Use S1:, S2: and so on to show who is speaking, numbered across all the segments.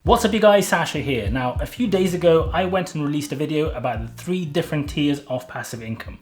S1: What's up you guys, Sasha here. Now, a few days ago, I went and released a video about the 3 different tiers of passive income.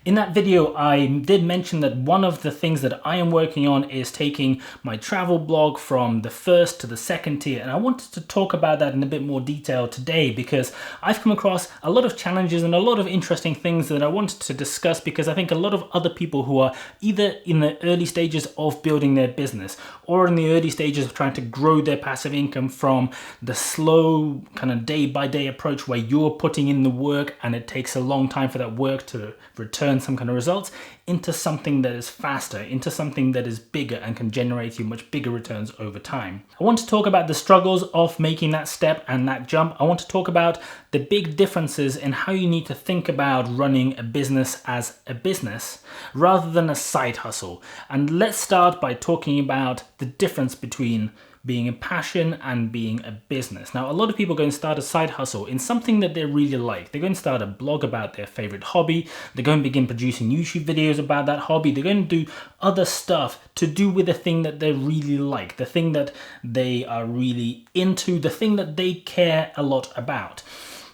S1: In that video, I did mention that one of the things that I am working on is taking my travel blog from the first to the second tier. And I wanted to talk about that in a bit more detail today because I've come across a lot of challenges and a lot of interesting things that I wanted to discuss because I think a lot of other people who are either in the early stages of building their business or in the early stages of trying to grow their passive income from the slow kind of day-by-day approach where you're putting in the work and it takes a long time for that work to return some kind of results into something that is faster, into something that is bigger and can generate you much bigger returns over time. I want to talk about the struggles of making that step and that jump. I want to talk about the big differences in how you need to think about running a business as a business rather than a side hustle. And let's start by talking about the difference between being a passion and being a business. Now, a lot of people go and start a side hustle in something that they really like. They're going to start a blog about their favorite hobby. They're going to begin producing YouTube videos about that hobby. They're going to do other stuff to do with the thing that they really like, the thing that they are really into, the thing that they care a lot about.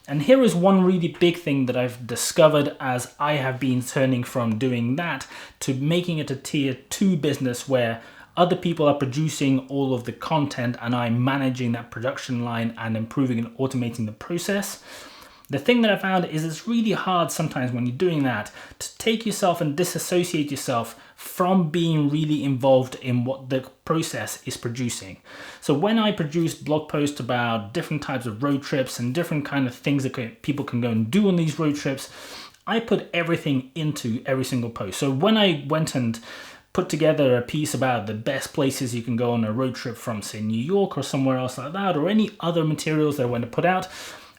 S1: And here is one really big thing that I've discovered as I have been turning from doing that to making it a tier 2 business where other people are producing all of the content and I'm managing that production line and improving and automating the process. The thing that I found is it's really hard sometimes when you're doing that to take yourself and disassociate yourself from being really involved in what the process is producing. So when I produce blog posts about different types of road trips and different kind of things that people can go and do on these road trips, I put everything into every single post. So when I went and put together a piece about the best places you can go on a road trip from, say, New York or somewhere else like that, or any other materials that I went to put out,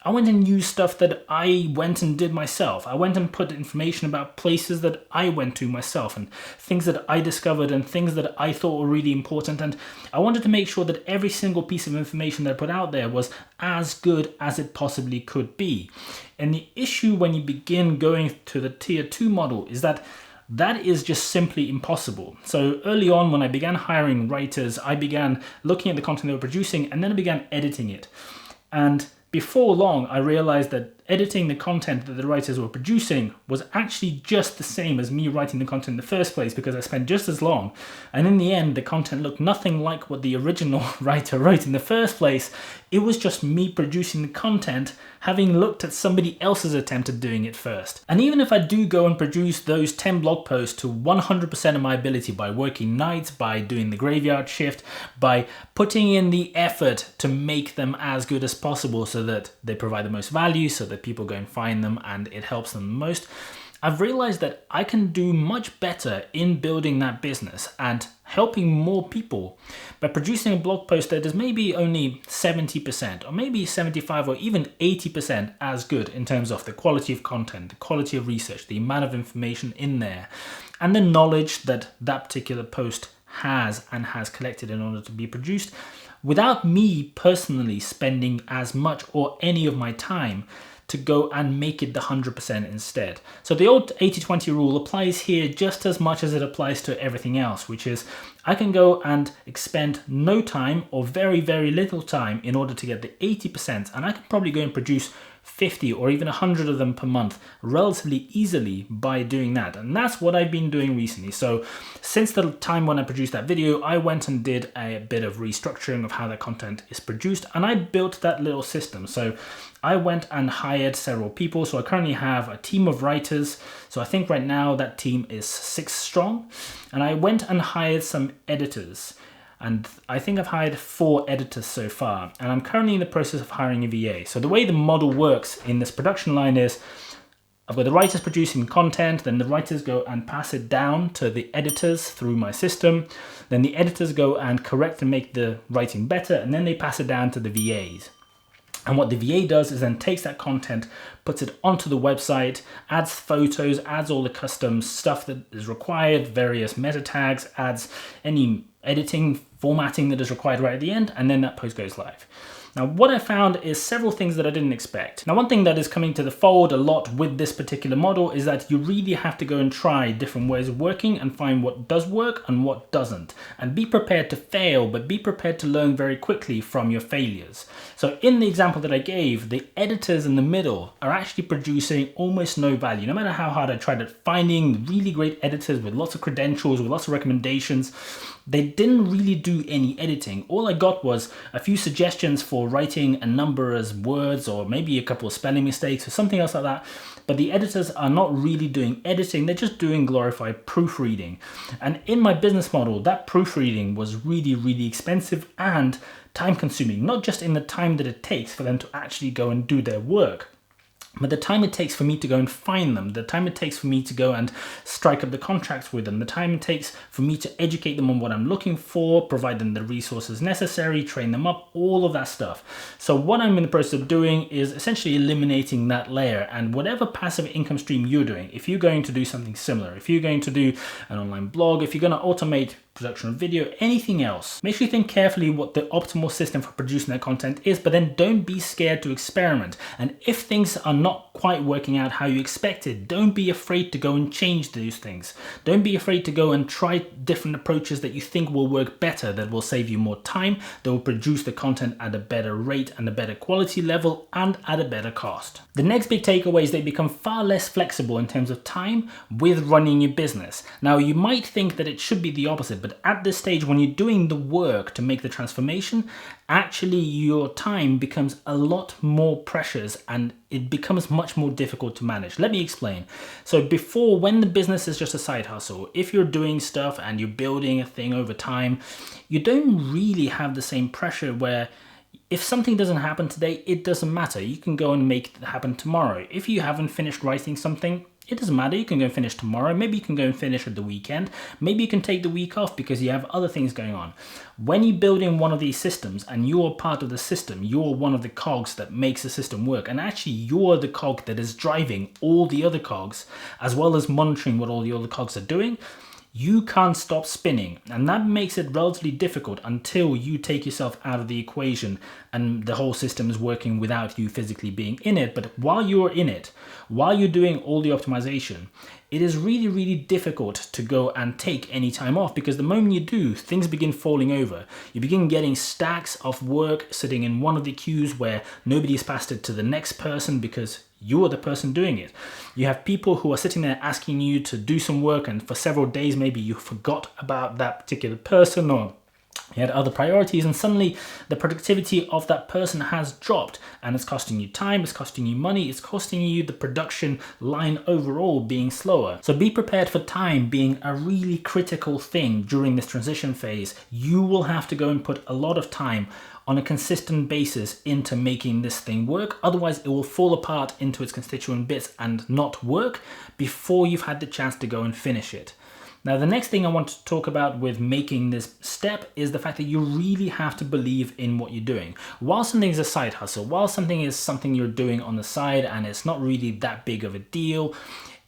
S1: I went and used stuff that I went and did myself. I went and put information about places that I went to myself and things that I discovered and things that I thought were really important. And I wanted to make sure that every single piece of information that I put out there was as good as it possibly could be. And the issue when you begin going to the tier 2 model is that is just simply impossible. So early on when I began hiring writers, I began looking at the content they were producing and then I began editing it. And before long, I realized that editing the content that the writers were producing was actually just the same as me writing the content in the first place because I spent just as long. And in the end, the content looked nothing like what the original writer wrote in the first place. It was just me producing the content, having looked at somebody else's attempt at doing it first. And even if I do go and produce those 10 blog posts to 100% of my ability by working nights, by doing the graveyard shift, by putting in the effort to make them as good as possible so that they provide the most value, so that people go and find them and it helps them the most, I've realized that I can do much better in building that business and helping more people by producing a blog post that is maybe only 70% or maybe 75 or even 80% as good in terms of the quality of content, the quality of research, the amount of information in there, and the knowledge that that particular post has and has collected in order to be produced without me personally spending as much or any of my time to go and make it the 100% instead. So the old 80-20 rule applies here just as much as it applies to everything else, which is I can go and expend no time or very, very little time in order to get the 80%, and I can probably go and produce 50 or even 100 of them per month relatively easily by doing that. And that's what I've been doing recently. So since the time when I produced that video, I went and did a bit of restructuring of how that content is produced and I built that little system. So I went and hired several people. So I currently have a team of writers. So I think right now that team is 6 strong. And I went and hired some editors. And I think I've hired 4 editors so far. And I'm currently in the process of hiring a VA. So the way the model works in this production line is I've got the writers producing content, then the writers go and pass it down to the editors through my system. Then the editors go and correct and make the writing better, and then they pass it down to the VAs. And what the VA does is then takes that content, puts it onto the website, adds photos, adds all the custom stuff that is required, various meta tags, adds any editing, formatting that is required right at the end, and then that post goes live. Now, what I found is several things that I didn't expect. Now, one thing that is coming to the fold a lot with this particular model is that you really have to go and try different ways of working and find what does work and what doesn't. And be prepared to fail, but be prepared to learn very quickly from your failures. So in the example that I gave, the editors in the middle are actually producing almost no value. No matter how hard I tried at finding really great editors with lots of credentials, with lots of recommendations, they didn't really do any editing. All I got was a few suggestions for writing a number as words, or maybe a couple of spelling mistakes or something else like that. But the editors are not really doing editing, they're just doing glorified proofreading. And in my business model, that proofreading was really, really expensive and time consuming, not just in the time that it takes for them to actually go and do their work, but the time it takes for me to go and find them, the time it takes for me to go and strike up the contracts with them, the time it takes for me to educate them on what I'm looking for, provide them the resources necessary, train them up, all of that stuff. So what I'm in the process of doing is essentially eliminating that layer. And whatever passive income stream you're doing, if you're going to do something similar, if you're going to do an online blog, if you're going to automate production of video, anything else, make sure you think carefully what the optimal system for producing that content is, but then don't be scared to experiment. And if things are not quite working out how you expected, don't be afraid to go and change those things. Don't be afraid to go and try different approaches that you think will work better, that will save you more time, that will produce the content at a better rate and a better quality level and at a better cost. The next big takeaway is they become far less flexible in terms of time with running your business. Now, you might think that it should be the opposite, but at this stage, when you're doing the work to make the transformation, actually your time becomes a lot more precious and it becomes much more difficult to manage. Let me explain. So before, when the business is just a side hustle, if you're doing stuff and you're building a thing over time, you don't really have the same pressure where if something doesn't happen today, it doesn't matter. You can go and make it happen tomorrow. If you haven't finished writing something, it doesn't matter, you can go and finish tomorrow. Maybe you can go and finish at the weekend. Maybe you can take the week off because you have other things going on. When you build in one of these systems and you're part of the system, you're one of the cogs that makes the system work. And actually you're the cog that is driving all the other cogs, as well as monitoring what all the other cogs are doing. You can't stop spinning, and that makes it relatively difficult until you take yourself out of the equation and the whole system is working without you physically being in it. But while you're in it, while you're doing all the optimization, it is really, really difficult to go and take any time off, because the moment you do, things begin falling over. You begin getting stacks of work sitting in one of the queues where nobody's passed it to the next person because you're the person doing it. You have people who are sitting there asking you to do some work, and for several days maybe you forgot about that particular person, or you had other priorities, and suddenly the productivity of that person has dropped, and it's costing you time, it's costing you money, it's costing you the production line overall being slower. So be prepared for time being a really critical thing during this transition phase. You will have to go and put a lot of time on a consistent basis into making this thing work. Otherwise it will fall apart into its constituent bits and not work before you've had the chance to go and finish it. Now, the next thing I want to talk about with making this step is the fact that you really have to believe in what you're doing. While something is a side hustle, while something is something you're doing on the side and it's not really that big of a deal,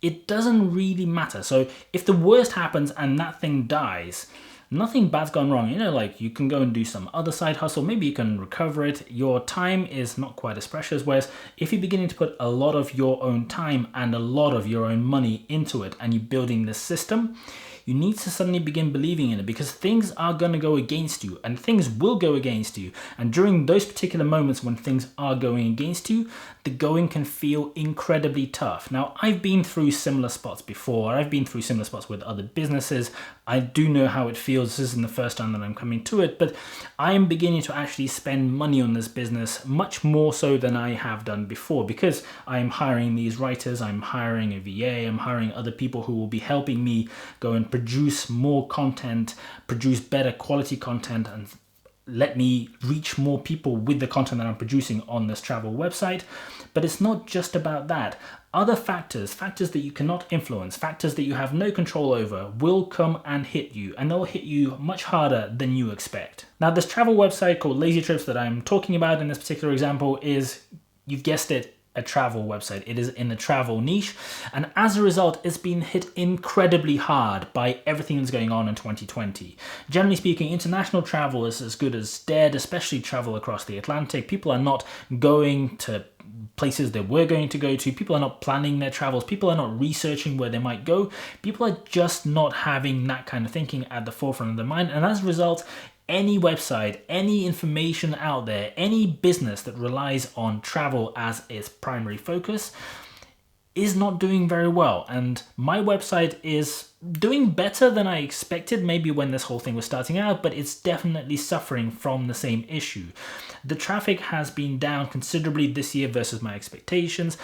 S1: it doesn't really matter. So if the worst happens and that thing dies, nothing bad's gone wrong. You know, like you can go and do some other side hustle, maybe you can recover it. Your time is not quite as precious. Whereas if you're beginning to put a lot of your own time and a lot of your own money into it and you're building this system, you need to suddenly begin believing in it, because things are going to go against you and things will go against you. And during those particular moments when things are going against you, the going can feel incredibly tough. Now, I've been through similar spots before. I've been through similar spots with other businesses. I do know how it feels. This isn't the first time that I'm coming to it, but I am beginning to actually spend money on this business much more so than I have done before, because I'm hiring these writers, I'm hiring a VA, I'm hiring other people who will be helping me go and produce more content, produce better quality content, and let me reach more people with the content that I'm producing on this travel website. But it's not just about that. Other factors that you cannot influence, factors that you have no control over, will come and hit you, and they'll hit you much harder than you expect. Now, this travel website called Lazy Trips that I'm talking about in this particular example is, you've guessed it, a travel website. It is in the travel niche, and as a result, it's been hit incredibly hard by everything that's going on in 2020. Generally speaking, international travel is as good as dead, especially travel across the Atlantic. People are not going to places they were going to go to. People are not planning their travels. People are not researching where they might go. People are just not having that kind of thinking at the forefront of their mind, and as a result, any website, any information out there, any business that relies on travel as its primary focus is not doing very well. And my website is doing better than I expected, maybe when this whole thing was starting out, but it's definitely suffering from the same issue. The traffic has been down considerably this year versus my expectations.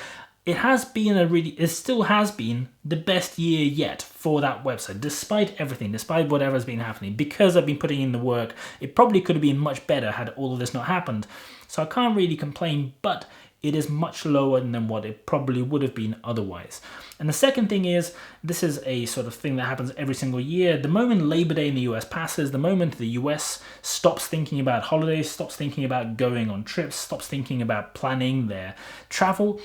S1: It still has been the best year yet for that website, despite everything, despite whatever's been happening. Because I've been putting in the work, it probably could have been much better had all of this not happened. So I can't really complain, but it is much lower than what it probably would have been otherwise. And the second thing is, this is a sort of thing that happens every single year. The moment Labor Day in the US passes, the moment the US stops thinking about holidays, stops thinking about going on trips, stops thinking about planning their travel,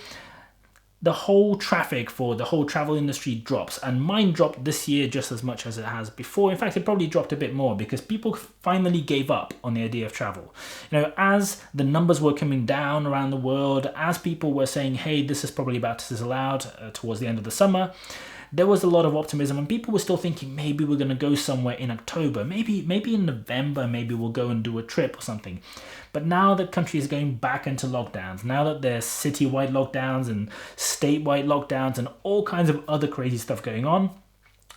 S1: the whole traffic for the whole travel industry drops, and mine dropped this year just as much as it has before. In fact, it probably dropped a bit more because people finally gave up on the idea of travel. You know, as the numbers were coming down around the world, as people were saying, hey, this is probably about to sizzle out towards the end of the summer, there was a lot of optimism, and people were still thinking maybe we're going to go somewhere in October, maybe in November, maybe we'll go and do a trip or something. But now that countries are going back into lockdowns, now that there's citywide lockdowns and statewide lockdowns and all kinds of other crazy stuff going on,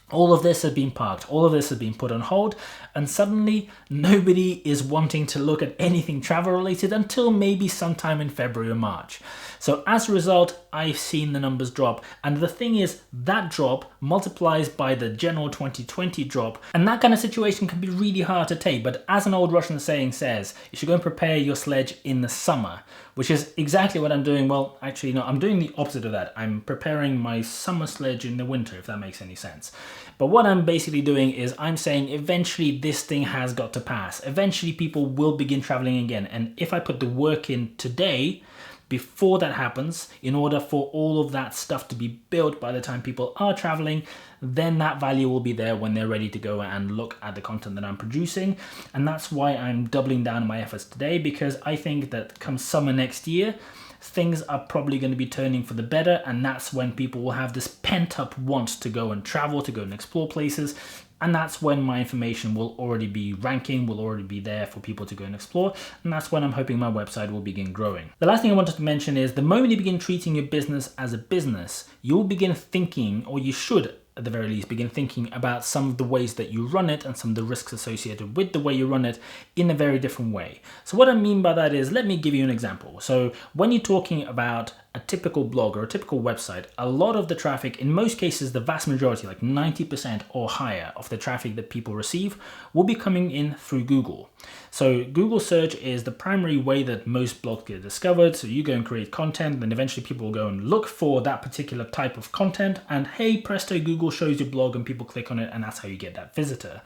S1: all of this has been parked, all of this has been put on hold, and suddenly nobody is wanting to look at anything travel related until maybe sometime in February or March. So as a result, I've seen the numbers drop, and the thing is, that drop multiplies by the general 2020 drop, and that kind of situation can be really hard to take. But as an old Russian saying says, you should go and prepare your sledge in the summer, which is exactly what I'm doing. Well, actually, no, I'm doing the opposite of that. I'm preparing my summer sledge in the winter, if that makes any sense. But what I'm basically doing is I'm saying eventually this thing has got to pass. Eventually people will begin traveling again. And if I put the work in today, before that happens, in order for all of that stuff to be built by the time people are traveling, then that value will be there when they're ready to go and look at the content that I'm producing. And that's why I'm doubling down on my efforts today, because I think that come summer next year, things are probably going to be turning for the better, and that's when people will have this pent-up want to go and travel, to go and explore places, and that's when my information will already be ranking, will already be there for people to go and explore, and that's when I'm hoping my website will begin growing. The last thing I wanted to mention is the moment you begin treating your business as a business, you'll begin thinking, or you should at the very least begin thinking about some of the ways that you run it and some of the risks associated with the way you run it in a very different way. So what I mean by that is, let me give you an example. So when you're talking about a typical blog or a typical website, a lot of the traffic, in most cases, the vast majority, like 90% or higher of the traffic that people receive will be coming in through Google. So Google search is the primary way that most blogs get discovered. So you go and create content, then eventually people will go and look for that particular type of content, and hey, presto, Google shows your blog and people click on it, and that's how you get that visitor.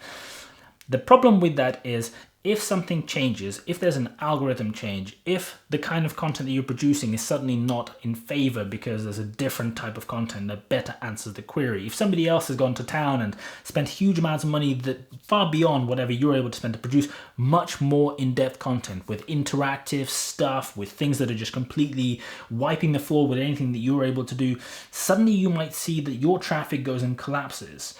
S1: The problem with that is, if something changes, if there's an algorithm change, if the kind of content that you're producing is suddenly not in favor because there's a different type of content that better answers the query, if somebody else has gone to town and spent huge amounts of money that far beyond whatever you're able to spend to produce much more in-depth content with interactive stuff, with things that are just completely wiping the floor with anything that you're able to do, suddenly you might see that your traffic goes and collapses.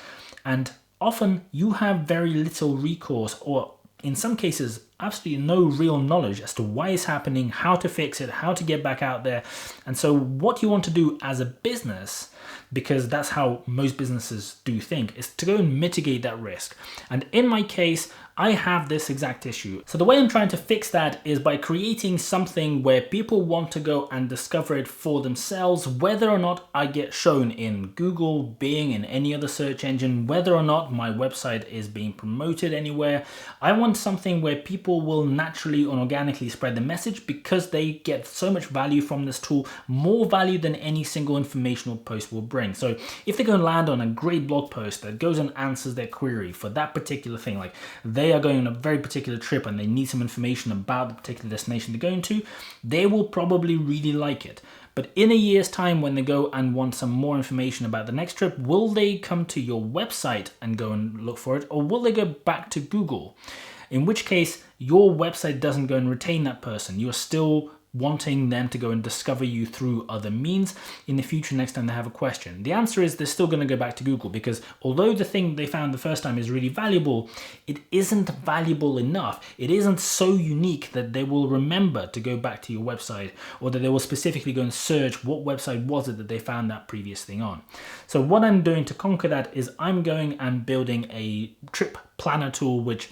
S1: And often you have very little recourse, or in some cases, absolutely no real knowledge as to why it's happening, how to fix it, how to get back out there. And so what you want to do as a business, because that's how most businesses do think, is to go and mitigate that risk. And in my case, I have this exact issue. So the way I'm trying to fix that is by creating something where people want to go and discover it for themselves, whether or not I get shown in Google, Bing, in any other search engine, whether or not my website is being promoted anywhere. I want something where people will naturally and organically spread the message because they get so much value from this tool, more value than any single informational post will bring. So if they go and land on a great blog post that goes and answers their query for that particular thing, like they are going on a very particular trip and they need some information about the particular destination they're going to, they will probably really like it. But in a year's time, when they go and want some more information about the next trip, will they come to your website and go and look for it? Or will they go back to Google? In which case, your website doesn't go and retain that person. You're still wanting them to go and discover you through other means in the future next time they have a question. The answer is they're still going to go back to Google, because although the thing they found the first time is really valuable, it isn't valuable enough. It isn't so unique that they will remember to go back to your website, or that they will specifically go and search what website was it that they found that previous thing on. So what I'm doing to conquer that is I'm going and building a trip planner tool, which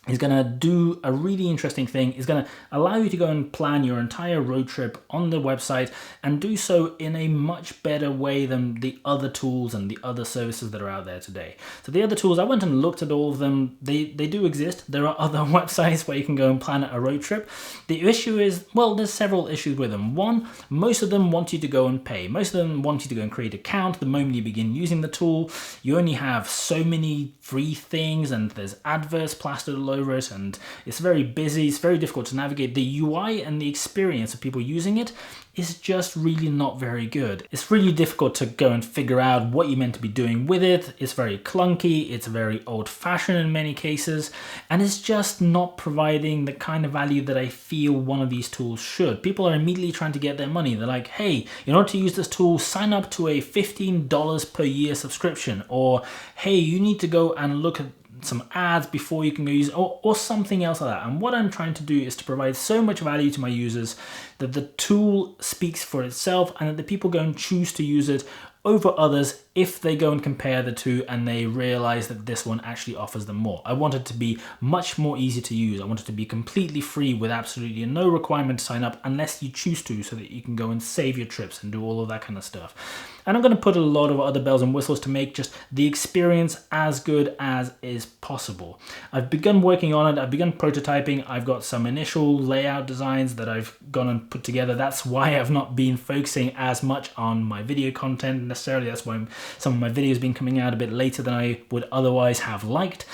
S1: is going to do a really interesting thing. It's going to allow you to go and plan your entire road trip on the website, and do so in a much better way than the other tools and the other services that are out there today. So the other tools, I went and looked at all of them. They do exist. There are other websites where you can go and plan a road trip. The issue is, well, there's several issues with them. One, most of them want you to go and pay. Most of them want you to go and create an account the moment you begin using the tool. You only have so many free things, and there's adverts plastered all over it, and it's very busy. It's very difficult to navigate. The UI and the experience of people using it is just really not very good. It's really difficult to go and figure out what you're meant to be doing with it. It's very clunky, it's very old-fashioned in many cases, and it's just not providing the kind of value that I feel one of these tools should. People are immediately trying to get their money. They're like, hey, in order to use this tool, sign up to a $15 per year subscription, or hey, you need to go and look at some ads before you can go use it, or something else like that. And what I'm trying to do is to provide so much value to my users that the tool speaks for itself, and that the people go and choose to use it over others if they go and compare the two and they realize that this one actually offers them more. I want it to be much more easy to use. I want it to be completely free with absolutely no requirement to sign up unless you choose to, so that you can go and save your trips and do all of that kind of stuff. And I'm going to put a lot of other bells and whistles to make just the experience as good as is possible. I've begun working on it. I've begun prototyping. I've got some initial layout designs that I've gone and put together. That's why I've not been focusing as much on my video content necessarily. That's why some of my videos have been coming out a bit later than I would otherwise have liked.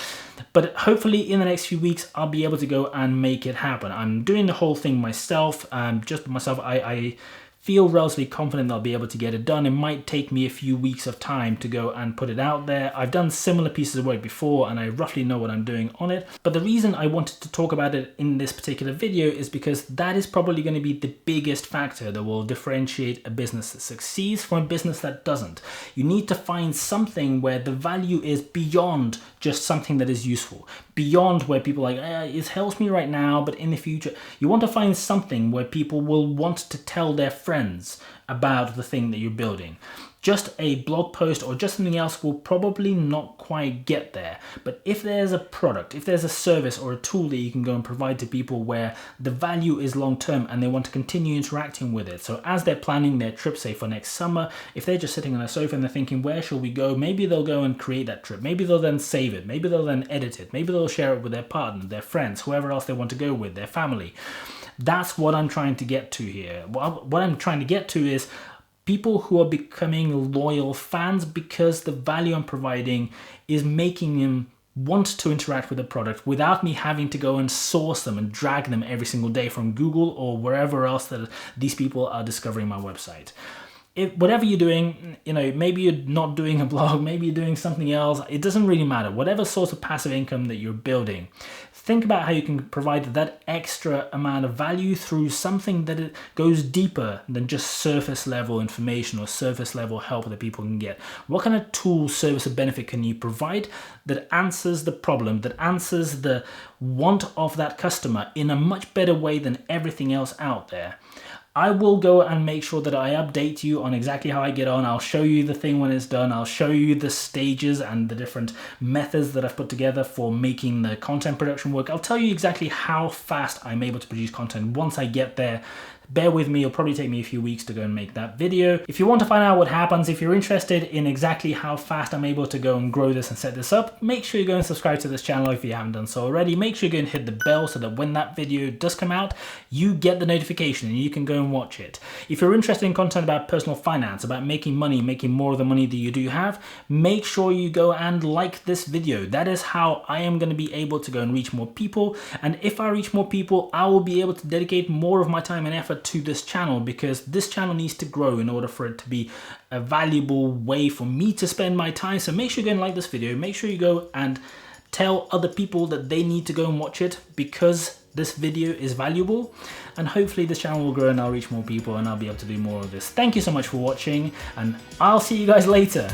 S1: But hopefully in the next few weeks, I'll be able to go and make it happen. I'm doing the whole thing myself, just myself. I feel relatively confident that I'll be able to get it done. It might take me a few weeks of time to go and put it out there. I've done similar pieces of work before, and I roughly know what I'm doing on it. But the reason I wanted to talk about it in this particular video is because that is probably going to be the biggest factor that will differentiate a business that succeeds from a business that doesn't. You need to find something where the value is beyond just something that is useful, beyond where people are like, it helps me right now, but in the future. You want to find something where people will want to tell their friends about the thing that you're building. Just a blog post or just something else will probably not quite get there. But if there's a product, if there's a service or a tool that you can go and provide to people where the value is long term and they want to continue interacting with it. So as they're planning their trip, say for next summer, if they're just sitting on a sofa and they're thinking, where shall we go? Maybe they'll go and create that trip. Maybe they'll then save it. Maybe they'll then edit it. Maybe they'll share it with their partner, their friends, whoever else they want to go with, their family. That's what I'm trying to get to here. What I'm trying to get to is people who are becoming loyal fans because the value I'm providing is making them want to interact with the product without me having to go and source them and drag them every single day from Google or wherever else that these people are discovering my website. Whatever you're doing, maybe you're not doing a blog, maybe you're doing something else, it doesn't really matter. Whatever source of passive income that you're building, think about how you can provide that extra amount of value through something that it goes deeper than just surface level information or surface level help that people can get. What kind of tool, service, or benefit can you provide that answers the problem, that answers the want of that customer in a much better way than everything else out there? I will go and make sure that I update you on exactly how I get on. I'll show you the thing when it's done. I'll show you the stages and the different methods that I've put together for making the content production work. I'll tell you exactly how fast I'm able to produce content once I get there. Bear with me, it'll probably take me a few weeks to go and make that video. If you want to find out what happens, if you're interested in exactly how fast I'm able to go and grow this and set this up, make sure you go and subscribe to this channel if you haven't done so already. Make sure you go and hit the bell so that when that video does come out, you get the notification and you can go and watch it. If you're interested in content about personal finance, about making money, making more of the money that you do have, make sure you go and like this video. That is how I am going to be able to go and reach more people. And if I reach more people, I will be able to dedicate more of my time and effort effort to this channel, because this channel needs to grow in order for it to be a valuable way for me to spend my time. So make sure you go and like this video. Make sure you go and tell other people that they need to go and watch it, because this video is valuable, and hopefully this channel will grow and I'll reach more people and I'll be able to do more of this. Thank you so much for watching, and I'll see you guys later.